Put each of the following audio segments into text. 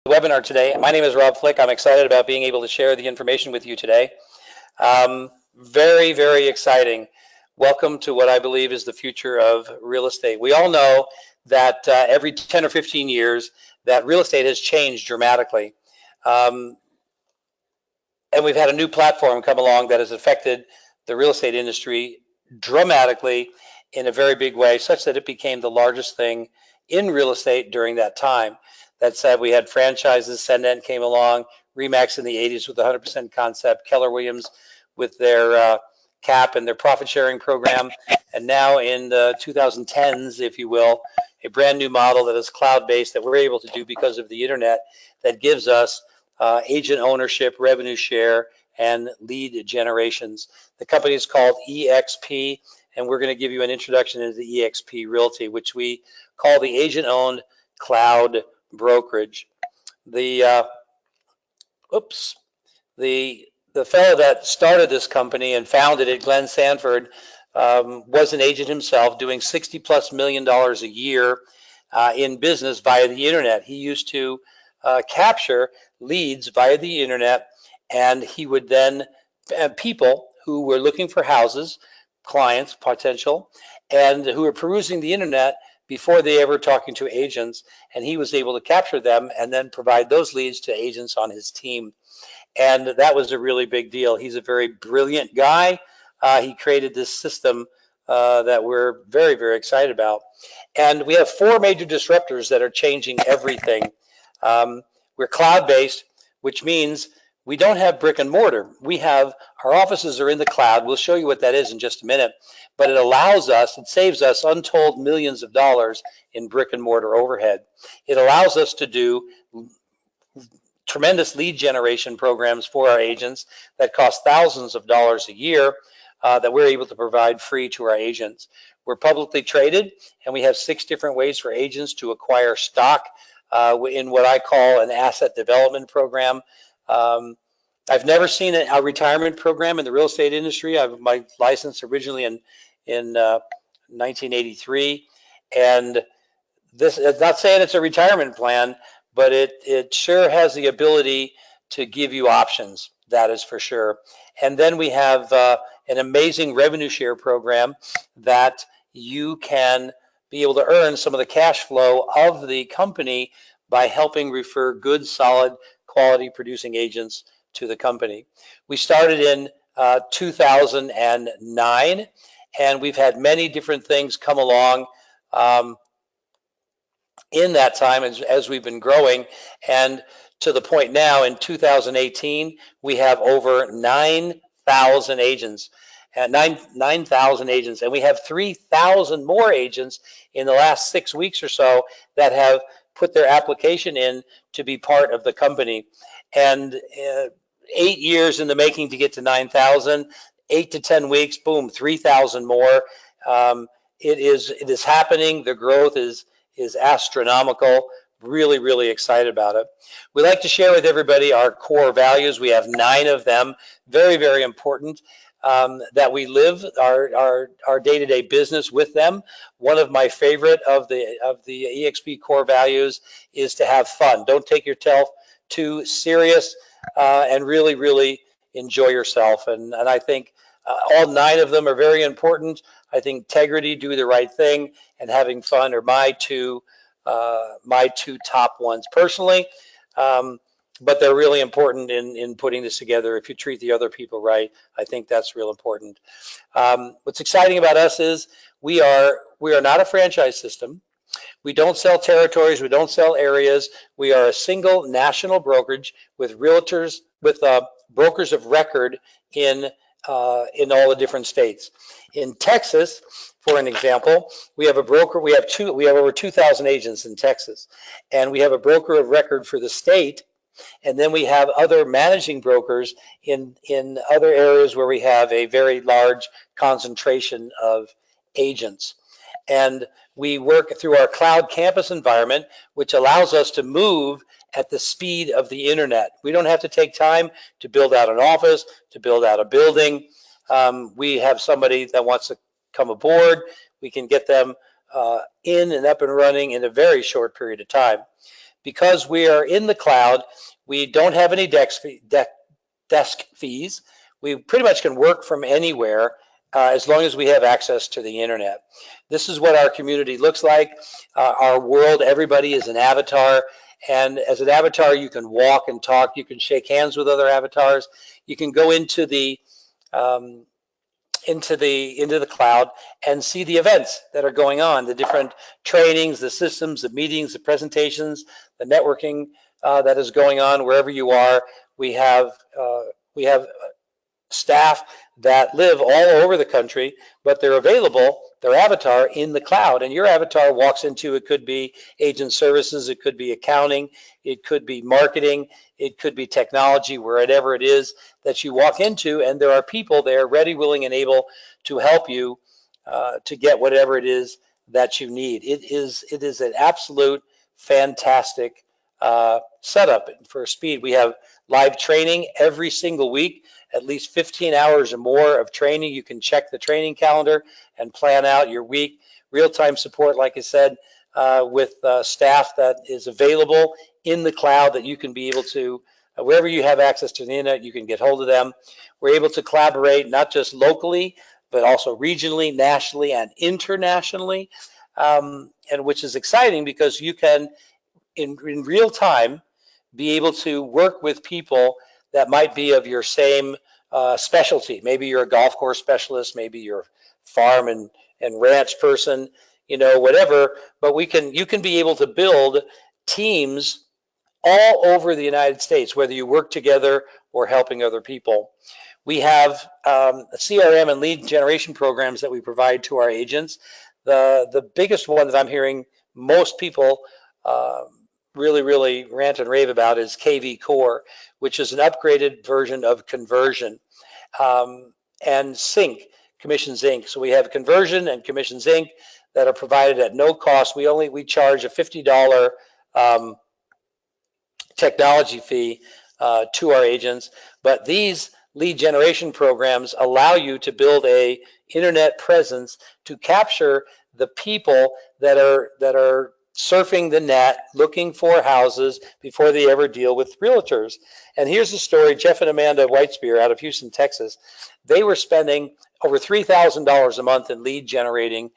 Webinar today. My name is Rob Flick. I'm excited about being able to share the information with you today. Very, very exciting. Welcome to what I believe is the future of real estate. We all know that every 10 or 15 years that real estate has changed dramatically. And we've had a new platform come along that has affected the real estate industry dramatically in a very big way, such that it became the largest thing in real estate during that time. That said, we had franchises. Sendent came along, Remax in the 80s with the 100% concept, Keller Williams with their cap and their profit sharing program, and now in the 2010s, if you will, a brand new model that is cloud-based that we're able to do because of the internet that gives us agent ownership, revenue share, and lead generations. The company is called EXP, and we're going to give you an introduction into the EXP Realty, which we call the agent-owned cloud brokerage. The fellow that started this company and founded it, Glenn Sanford, was an agent himself, doing $60+ million a year in business via the internet. He used to capture leads via the internet, and he would then have people who were looking for houses, clients, potential, and who were perusing the internet before they ever talking to agents, and he was able to capture them and then provide those leads to agents on his team. And that was a really big deal. He's a very brilliant guy. He created this system that we're very, very excited about. And we have 4 major disruptors that are changing everything. We're cloud-based, which means we don't have brick and mortar. We have, our offices are in the cloud. We'll show you what that is in just a minute. But it allows us, it saves us untold millions of dollars in brick and mortar overhead. It allows us to do tremendous lead generation programs for our agents that cost thousands of dollars a year that we're able to provide free to our agents. We're publicly traded, and we have 6 different ways for agents to acquire stock in what I call an asset development program. I've never seen a retirement program in the real estate industry. I have my license originally in 1983, and this is not saying it's a retirement plan, but it sure has the ability to give you options. That is for sure. And then we have an amazing revenue share program that you can be able to earn some of the cash flow of the company by helping refer good, solid, quality producing agents to the company. We started in 2009, and we've had many different things come along in that time as we've been growing, and to the point now in 2018 we have over 9,000 agents, and 9,000 agents, and we have 3,000 more agents in the last 6 weeks or so that have put their application in to be part of the company. And 8 years in the making to get to 9,000, 8 to 10 weeks, boom, 3,000 more. It is happening. The growth is astronomical. Really, really excited about it. We like to share with everybody our core values. We have 9 of them. Very, very important that we live our day-to-day business with them. One of my favorite of the EXP core values is to have fun. Don't take yourself too serious, and really, really enjoy yourself. And I think all 9 of them are very important. I think integrity, do the right thing, and having fun are my two top ones personally. But they're really important in putting this together. If you treat the other people right, I think that's real important. What's exciting about us is we are not a franchise system. We don't sell territories. We don't sell areas. We are a single national brokerage with realtors, with brokers of record in all the different states. In Texas, for an example, we have a broker. We have over 2,000 agents in Texas, and we have a broker of record for the state. And then we have other managing brokers in other areas where we have a very large concentration of agents. And we work through our cloud campus environment, which allows us to move at the speed of the internet. We don't have to take time to build out an office, to build out a building. We have somebody that wants to come aboard. We can get them in and up and running in a very short period of time. because we are in the cloud, we don't have any desk fees. We pretty much can work from anywhere as long as we have access to the internet. This is what our community looks like. Our world, everybody is an avatar. And as an avatar, you can walk and talk. You can shake hands with other avatars. You can go into the cloud and see the events that are going on, the different trainings, the systems, the meetings, the presentations, the networking that is going on wherever you are. We have staff that live all over the country, but they're available, their avatar, in the cloud. And your avatar walks into, it could be agent services, it could be accounting, it could be marketing, it could be technology, wherever it is that you walk into, and there are people there ready, willing, and able to help you to get whatever it is that you need. It is an absolute fantastic setup for speed. We have live training every single week, at least 15 hours or more of training. You can check the training calendar and plan out your week. Real-time support, like I said, with staff that is available in the cloud that you can be able to, wherever you have access to the internet, you can get hold of them. We're able to collaborate not just locally, but also regionally, nationally, and internationally, and which is exciting because you can, in real time, be able to work with people that might be of your same specialty. Maybe you're a golf course specialist, maybe you're a farm and ranch person, whatever, but you can be able to build teams all over the United States, whether you work together or helping other people. We have CRM and lead generation programs that we provide to our agents. The biggest one that I'm hearing most people really rant and rave about is KV Core, which is an upgraded version of Conversion and Sync, Commissions Inc. So we have Conversion and Commissions Inc. that are provided at no cost. We charge a $50 technology fee to our agents, but these lead generation programs allow you to build a internet presence to capture the people that are surfing the net, looking for houses before they ever deal with realtors. And here's the story. Jeff and Amanda Whitespear out of Houston, Texas, they were spending over $3,000 a month in lead generating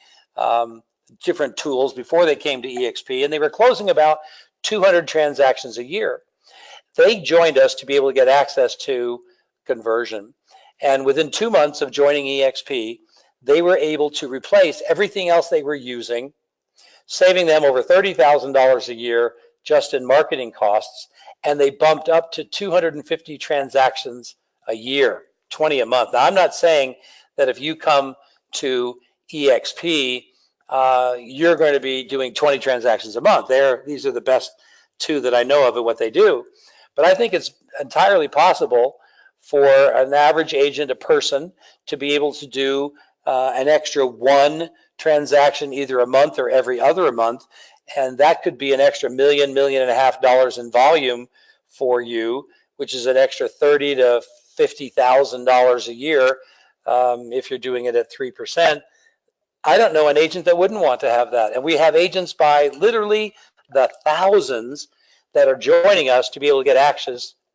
different tools before they came to EXP, and they were closing about 200 transactions a year. They joined us to be able to get access to Conversion. And within 2 months of joining EXP, they were able to replace everything else they were using, saving them over $30,000 a year just in marketing costs, and they bumped up to 250 transactions a year, 20 a month. Now, I'm not saying that if you come to EXP, you're going to be doing 20 transactions a month. These are the best two that I know of at what they do. But I think it's entirely possible for an average agent, a person, to be able to do an extra one transaction either a month or every other month, and that could be an extra $1.5 million in volume for you, which is an extra $30,000 to $50,000 a year if you're doing it at 3%. I don't know an agent that wouldn't want to have that, and we have agents by literally the thousands that are joining us to be able to get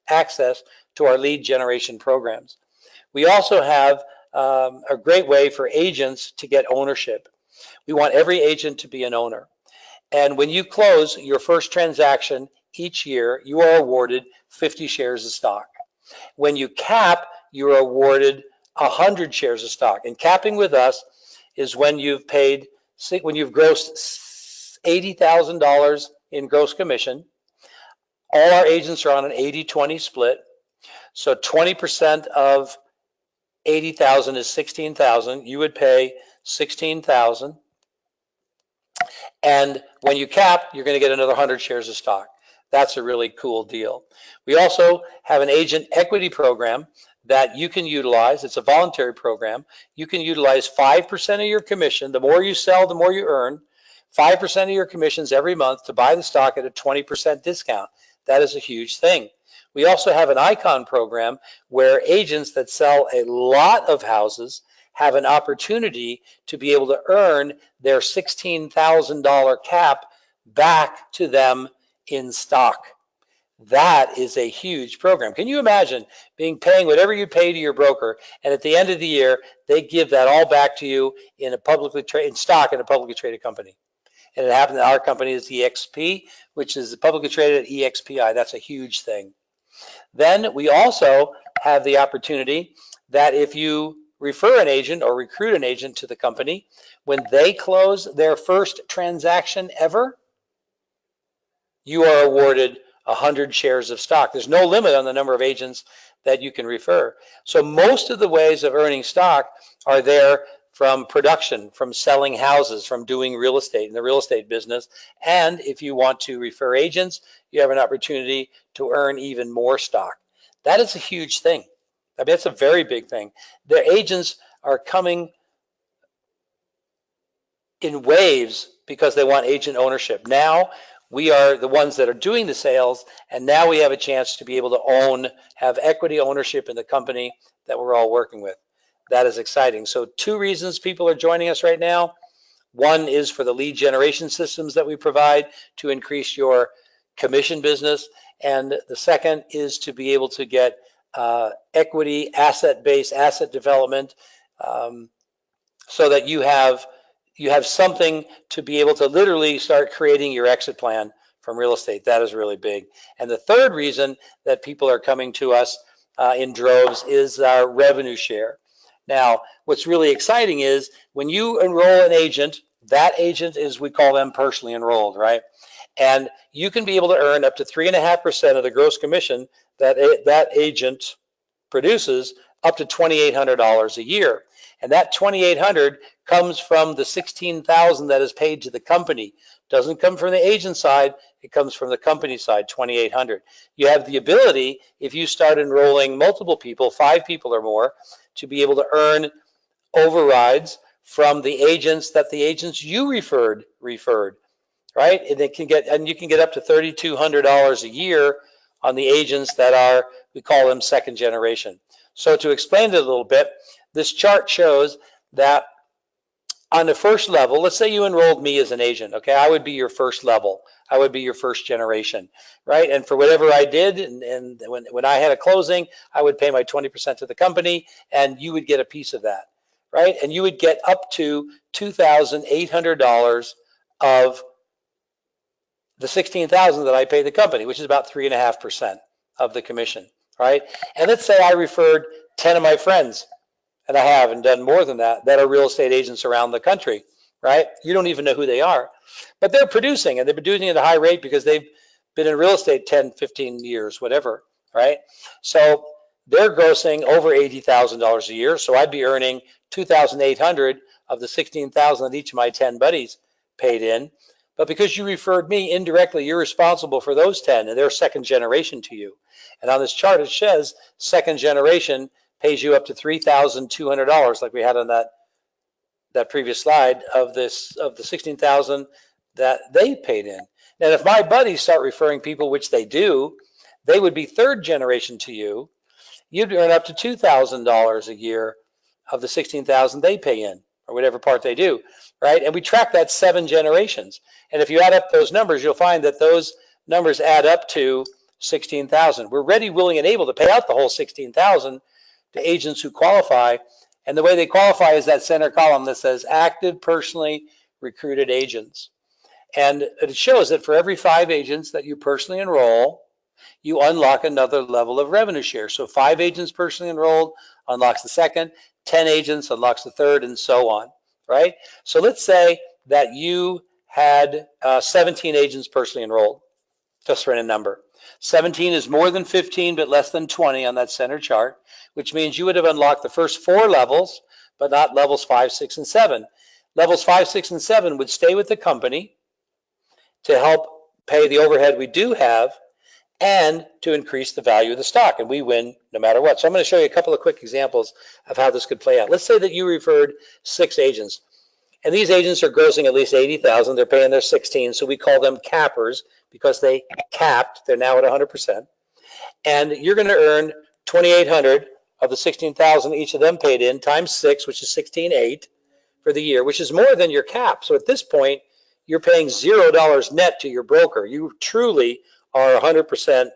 access to our lead generation programs. We also have a great way for agents to get ownership. We want every agent to be an owner. And when you close your first transaction each year, you are awarded 50 shares of stock. When you cap, you are awarded 100 shares of stock. And capping with us is when you've grossed $80,000 in gross commission. All our agents are on an 80-20 split. So 20% of 80,000 is 16,000. You would pay 16,000. And when you cap, you're going to get another 100 shares of stock. That's a really cool deal. We also have an agent equity program that you can utilize. It's a voluntary program. You can utilize 5% of your commission. The more you sell, the more you earn. 5% of your commissions every month to buy the stock at a 20% discount. That is a huge thing. We also have an icon program where agents that sell a lot of houses have an opportunity to be able to earn their $16,000 cap back to them in stock. That is a huge program. Can you imagine paying whatever you pay to your broker, and at the end of the year, they give that all back to you in stock in a publicly traded company? And it happened that our company is EXP, which is publicly traded at EXPI. That's a huge thing. Then we also have the opportunity that if you refer an agent or recruit an agent to the company, when they close their first transaction ever, you are awarded 100 shares of stock. There's no limit on the number of agents that you can refer. So most of the ways of earning stock are there from production, from selling houses, from doing real estate in the real estate business. And if you want to refer agents, you have an opportunity to earn even more stock. That is a huge thing. I mean, it's a very big thing. The agents are coming in waves because they want agent ownership. Now we are the ones that are doing the sales, and now we have a chance to be able to have equity ownership in the company that we're all working with. That is exciting. So 2 reasons people are joining us right now. One is for the lead generation systems that we provide to increase your commission business. And the second is to be able to get equity, asset-based asset development, so that you have something to be able to literally start creating your exit plan from real estate. That is really big. And the third reason that people are coming to us in droves is our revenue share. Now, what's really exciting is when you enroll an agent, that agent is, we call them personally enrolled, right? And you can be able to earn up to 3.5% of the gross commission that agent produces, up to $2,800 a year. And that $2,800 comes from the $16,000 that is paid to the company. Doesn't come from the agent side, it comes from the company side, $2,800. You have the ability, if you start enrolling multiple people, 5 people or more, to be able to earn overrides from the agents that the agents you referred, right? And you can get up to $3,200 a year on the agents that are, we call them second generation. So to explain it a little bit, this chart shows that on the first level, let's say you enrolled me as an agent, okay? I would be your first level. I would be your first generation, right? And for whatever I did, and when I had a closing, I would pay my 20% to the company, and you would get a piece of that, right? And you would get up to $2,800 of the $16,000 that I pay the company, which is about 3.5% of the commission, right? And let's say I referred 10 of my friends, and I have, and done more than that are real estate agents around the country, right? You don't even know who they are, but they're producing, and they've been doing it at a high rate because they've been in real estate 10, 15 years, whatever, right? So they're grossing over $80,000 a year. So I'd be earning $2,800 of the $16,000 that each of my 10 buddies paid in. But because you referred me indirectly, you're responsible for those 10, and they're second generation to you. And on this chart, it says second generation pays you up to $3,200, like we had on that previous slide, of the $16,000 that they paid in. And if my buddies start referring people, which they do, they would be third generation to you. You'd earn up to $2,000 a year of the $16,000 they pay in, or whatever part they do, right? And we track that 7 generations. And if you add up those numbers, you'll find that those numbers add up to $16,000. We're ready, willing, and able to pay out the whole $16,000 to agents who qualify. And the way they qualify is that center column that says active, personally recruited agents. And it shows that for every 5 agents that you personally enroll, you unlock another level of revenue share. So 5 agents personally enrolled unlocks the second, 10 agents unlocks the third, and so on, right? So let's say that you had 17 agents personally enrolled, just for a number. 17 is more than 15, but less than 20 on that center chart, which means you would have unlocked the first 4 levels, but not levels 5, 6, and 7. Levels 5, 6, and 7 would stay with the company to help pay the overhead we do have and to increase the value of the stock, and we win no matter what. So I'm going to show you a couple of quick examples of how this could play out. Let's say that you referred 6 agents, and these agents are grossing at least $80,000. They're paying their 16, so we call them cappers because they capped. They're now at 100%, and you're going to earn $2,800 of the $16,000 each of them paid in times 6, which is $16,800 for the year, which is more than your cap. So at this point, you're paying $0 net to your broker. You truly are 100%,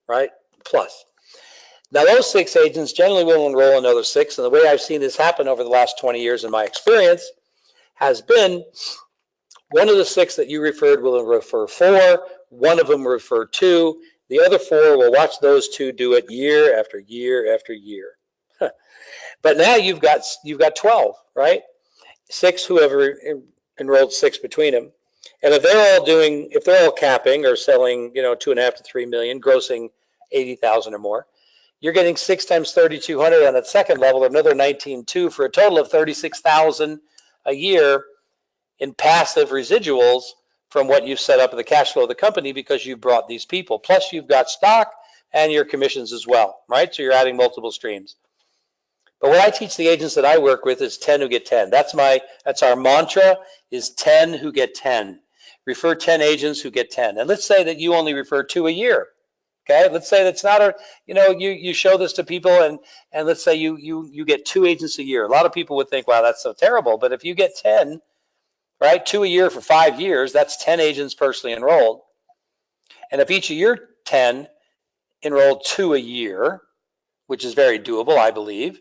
right? Plus. Now, those 6 agents generally will enroll another 6, and the way I've seen this happen over the last 20 years in my experience has been one of the 6 that you referred will refer 4, one of them will refer 2, the other 4 will watch those 2 do it year after year after year. But now you've got 12, right? 6, whoever enrolled 6 between them. And if they're all capping or selling, 2.5 to 3 million, grossing 80,000 or more, you're getting 6 times 3,200 on that second level, another 19.2 for a total of 36,000 a year in passive residuals from what you've set up in the cash flow of the company because you've brought these people. Plus you've got stock and your commissions as well, right? So you're adding multiple streams. But what I teach the agents that I work with is 10 who get 10. That's our mantra, is 10 who get 10. Refer 10 agents who get 10. And let's say that you only refer 2 a year. Okay, let's say that's not you show this to people and let's say you get 2 agents a year. A lot of people would think, wow, that's so terrible. But if you get 10, right, 2 a year for 5 years, that's 10 agents personally enrolled. And if each of your 10 enrolled 2 a year, which is very doable, I believe,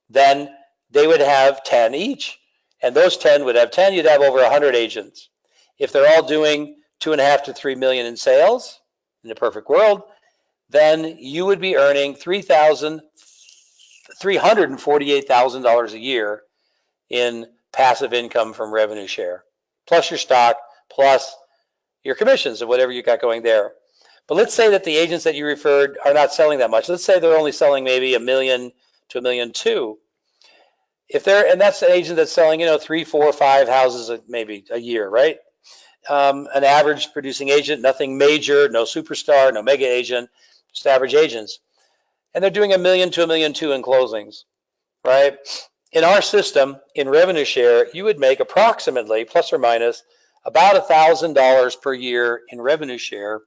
then they would have 10 each. And those 10 would have 10, you'd have over 100 agents. If they're all doing 2.5 to 3 million in sales, in a perfect world, then you would be earning $348,000 a year in passive income from revenue share, plus your stock, plus your commissions and whatever you got going there. But let's say that the agents that you referred are not selling that much. Let's say they're only selling maybe $1 million to $1.2 million. And that's an agent that's selling, 3, 4, 5 houses maybe a year, right? An average producing agent, nothing major, no superstar, no mega agent, just average agents. And they're doing $1 million to $1.2 million in closings, right? In our system, in revenue share, you would make approximately, plus or minus, about $1,000 per year in revenue share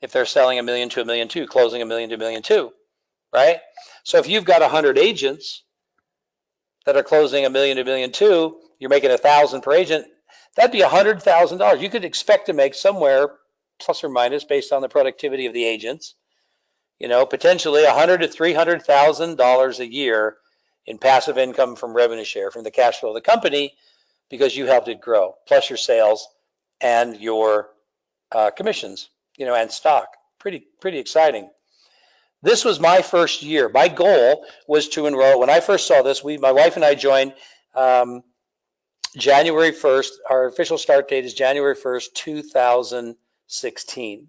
if they're selling $1 million to $1.2 million, closing $1 million to $1.2 million, right? So if you've got 100 agents that are closing $1 million to $1.2 million, you're making $1,000 per agent. That'd be $100,000. You could expect to make somewhere plus or minus based on the productivity of the agents, potentially $100,000 to $300,000 a year in passive income from revenue share from the cash flow of the company because you helped it grow, plus your sales and your commissions, and stock. Pretty exciting. This was my first year. My goal was to enroll. When I first saw this, my wife and I joined January 1st. Our official start date is January 1st, 2016.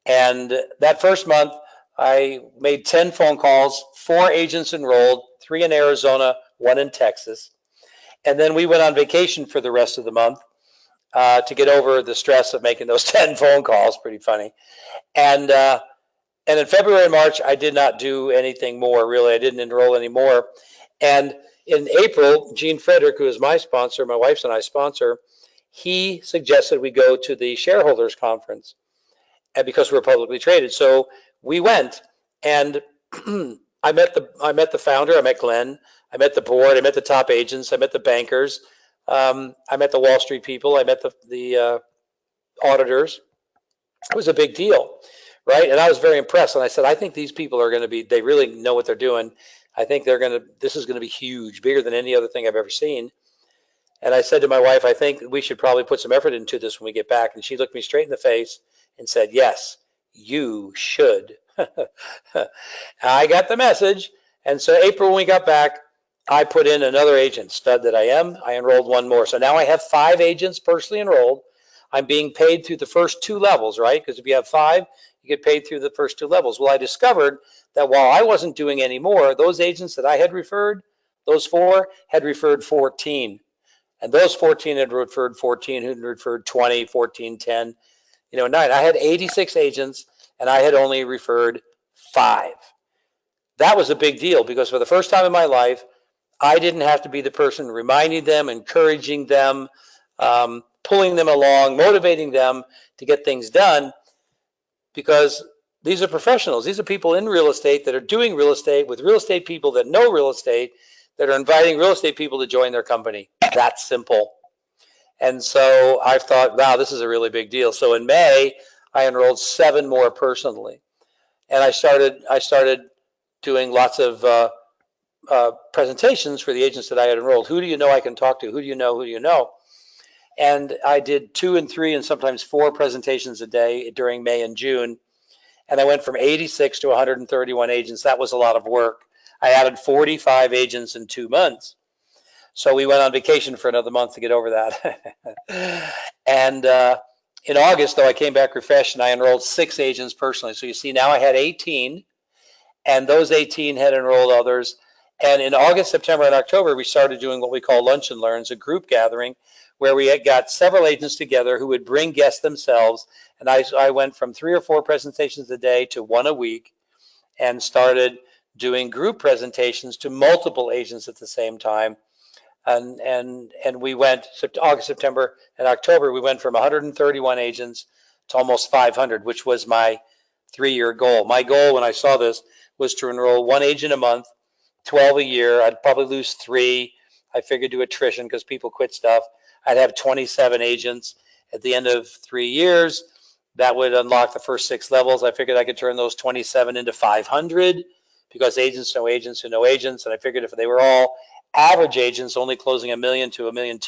And that first month, I made 10 phone calls, 4 agents enrolled, 3 in Arizona, 1 in Texas. And then we went on vacation for the rest of the month to get over the stress of making those 10 phone calls. Pretty funny. And in February and March, I did not do anything more, really. I didn't enroll anymore. And in April, Gene Frederick, who is my sponsor, my wife's and I sponsor, he suggested we go to the shareholders conference, and because we're publicly traded. So we went, and I met the founder, I met Glenn, I met the board, I met the top agents, I met the bankers, I met the Wall Street people, I met the auditors. It was a big deal, right? And I was very impressed. And I said, I think these people are going to be, they really know what they're doing. I think this is going to be huge, bigger than any other thing I've ever seen. And I said to my wife, I think we should probably put some effort into this when we get back. And she looked me straight in the face and said, yes, you should. I got the message. And so April, when we got back, I put in another agent, stud that I am. I enrolled 1 more. So now I have 5 agents personally enrolled. I'm being paid through the first 2 levels, right? Because if you have 5, you get paid through the first 2 levels. Well, I discovered that while I wasn't doing any more, those agents that I had referred, those 4 had referred 14. And those 14 had referred 14, who had referred 20, 14, 10, 9. I had 86 agents, and I had only referred 5. That was a big deal because for the first time in my life, I didn't have to be the person reminding them, encouraging them, pulling them along, motivating them to get things done, because these are professionals. These are people in real estate that are doing real estate with real estate people that know real estate, that are inviting real estate people to join their company. That's simple. And so I thought, wow, this is a really big deal. So in May, I enrolled 7 more personally, and I started doing lots of presentations for the agents that I had enrolled. Who do you know I can talk to? Who do you know? Who do you know? And I did 2 and 3 and sometimes 4 presentations a day during May and June. And I went from 86 to 131 agents. That was a lot of work. I added 45 agents in 2 months. So we went on vacation for another month to get over that. And in August, though, I came back refreshed and I enrolled 6 agents personally. So you see, now I had 18, and those 18 had enrolled others. And in August, September, and October, we started doing what we call Lunch and Learns, a group gathering where we had got several agents together who would bring guests themselves. And I went from 3 or 4 presentations a day to 1 a week, and started doing group presentations to multiple agents at the same time. And we went August, September, and October. We went from 131 agents to almost 500, which was my 3-year goal. My goal when I saw this was to enroll 1 agent a month, 12 a year. I'd probably lose 3. I figured to attrition because people quit stuff. I'd have 27 agents at the end of 3 years. That would unlock the first 6 levels. I figured I could turn those 27 into 500 because agents know agents who know agents. And I figured if they were all average agents only closing $1 million to $1.2 million,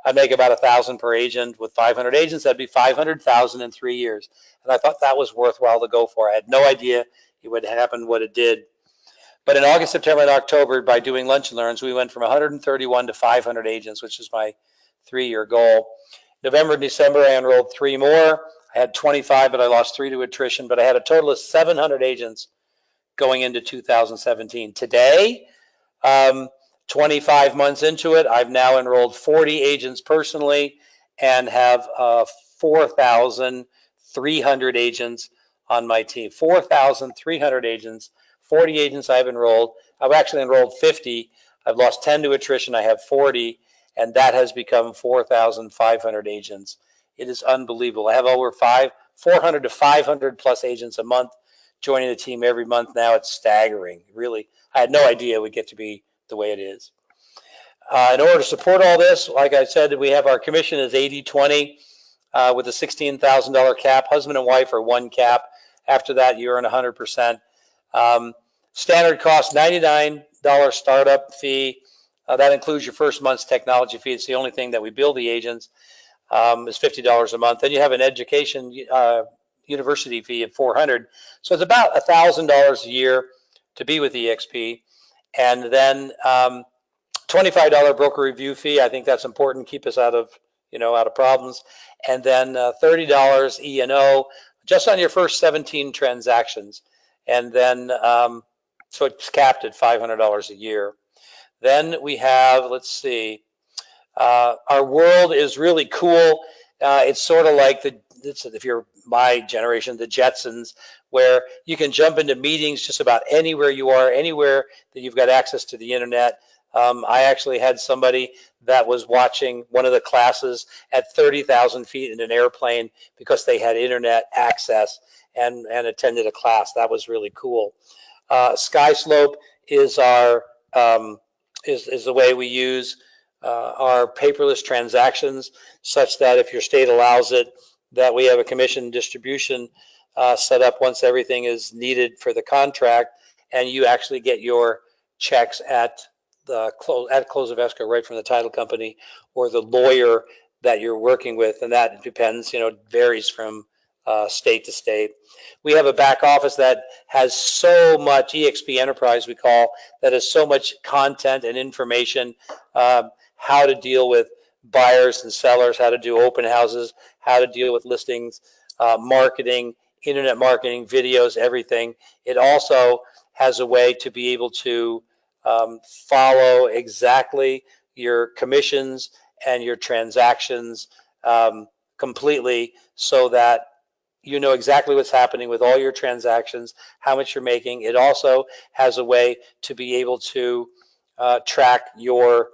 I'd make about $1,000 per agent. With 500 agents, that'd be $500,000 in 3 years. And I thought that was worthwhile to go for. I had no idea it would happen what it did. But in August, September, and October, by doing Lunch and Learns, we went from 131 to 500 agents, which is my 3-year goal. November and December, I enrolled 3 more. I had 25, but I lost 3 to attrition. But I had a total of 700 agents going into 2017. Today, 25 months into it, I've now enrolled 40 agents personally and have 4,300 agents on my team. 4,300 agents, 40 agents I've enrolled. I've actually enrolled 50. I've lost 10 to attrition. I have 40, and that has become 4,500 agents. It is unbelievable. I have over 400 to 500 plus agents a month joining the team every month now. It's staggering, really. I had no idea it would get to be the way it is. In order to support all this, like I said, we have our commission is 80-20 with a $16,000 cap. Husband and wife are 1 cap. After that, you earn 100%. Standard cost, $99 startup fee. That includes your first month's technology fee. It's the only thing that we bill the agents. Is $50 a month. Then you have an education university fee of $400. So it's about $1,000 a year to be with EXP. And then $25 broker review fee. I think that's important. Keep us out of problems. And then $30 E&O just on your first 17 transactions. And then so it's capped at $500 a year. Then we have, let's see, our world is really cool. It's sort of like if you're my generation, the Jetsons, where you can jump into meetings just about anywhere you are, anywhere that you've got access to the internet. I actually had somebody that was watching one of the classes at 30,000 feet in an airplane because they had internet access and attended a class. That was really cool. SkySlope is our is the way we use our paperless transactions, such that if your state allows it, that we have a commission distribution set up once everything is needed for the contract, and you actually get your checks at the close of escrow right from the title company or the lawyer that you're working with, and that depends, varies from state to state. We have a back office that has so much, EXP Enterprise we call, that has so much content and information, how to deal with buyers and sellers, how to do open houses, how to deal with listings, marketing, internet marketing, videos, everything. It also has a way to be able to follow exactly your commissions and your transactions completely, so that you know exactly what's happening with all your transactions, how much you're making. It also has a way to be able to track your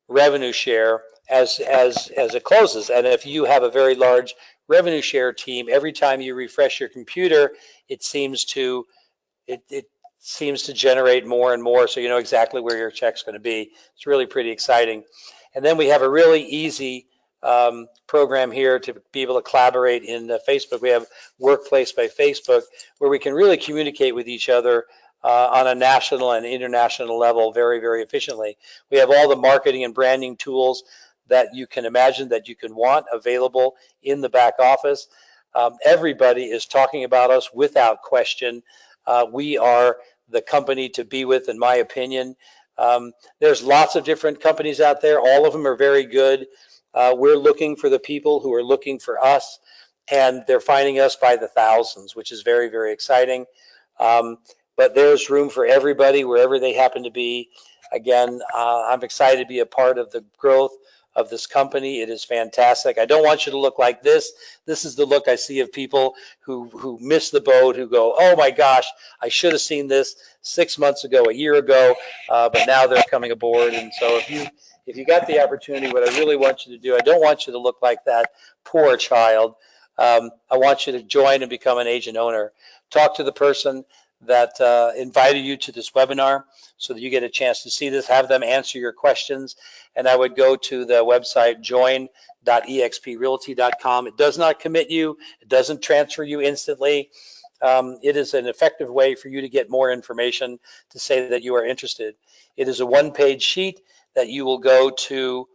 revenue share as it closes. And if you have a very large revenue share team, every time you refresh your computer, it seems to generate more and more, so you know exactly where your check's going to be. It's really pretty exciting. And then we have a really easy program here to be able to collaborate in Facebook. We have Workplace by Facebook, where we can really communicate with each other on a national and international level very, very efficiently. We have all the marketing and branding tools that you can imagine that you can want available in the back office. Everybody is talking about us without question. We are the company to be with, in my opinion. There's lots of different companies out there. All of them are very good. We're looking for the people who are looking for us, and they're finding us by the thousands, which is very, very exciting. But there's room for everybody wherever they happen to be. Again, I'm excited to be a part of the growth of this company. It is fantastic. I don't want you to look like this. This is the look I see of people who miss the boat, who go, oh my gosh, I should have seen this 6 months ago, a year ago, but now they're coming aboard. And so if you got the opportunity, what I really want you to do, I don't want you to look like that poor child. I want you to join and become an agent owner. Talk to the person that invited you to this webinar so that you get a chance to see this, have them answer your questions. And I would go to the website join.exprealty.com. It does not commit you. It doesn't transfer you instantly. It is an effective way for you to get more information to say that you are interested. It is a one-page sheet that you will go to.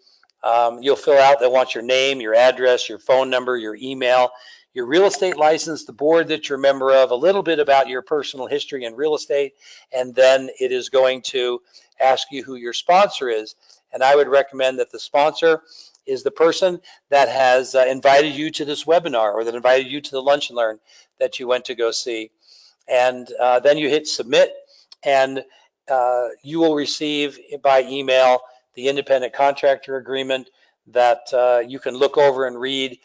You'll fill out. They want your name, your address, your phone number, your email, your real estate license, the board that you're a member of, a little bit about your personal history in real estate, and then it is going to ask you who your sponsor is. And I would recommend that the sponsor is the person that has invited you to this webinar or that invited you to the lunch and learn that you went to go see. And then you hit submit, and you will receive by email the independent contractor agreement that you can look over and read.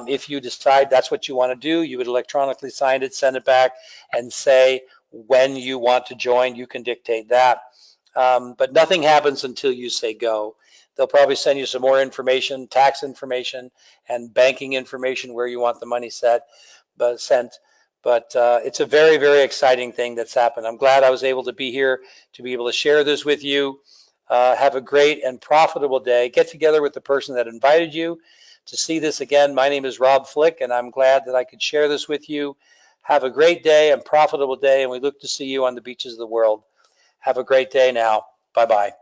If you decide that's what you want to do, you would electronically sign it, send it back, and say when you want to join. You can dictate that. But nothing happens until you say go. They'll probably send you some more information, tax information, and banking information where you want the money sent. But it's a very, very exciting thing that's happened. I'm glad I was able to be here to be able to share this with you. Have a great and profitable day. Get together with the person that invited you to see this again. My name is Rob Flick, and I'm glad that I could share this with you. Have a great day and profitable day, and we look to see you on the beaches of the world. Have a great day now. Bye-bye.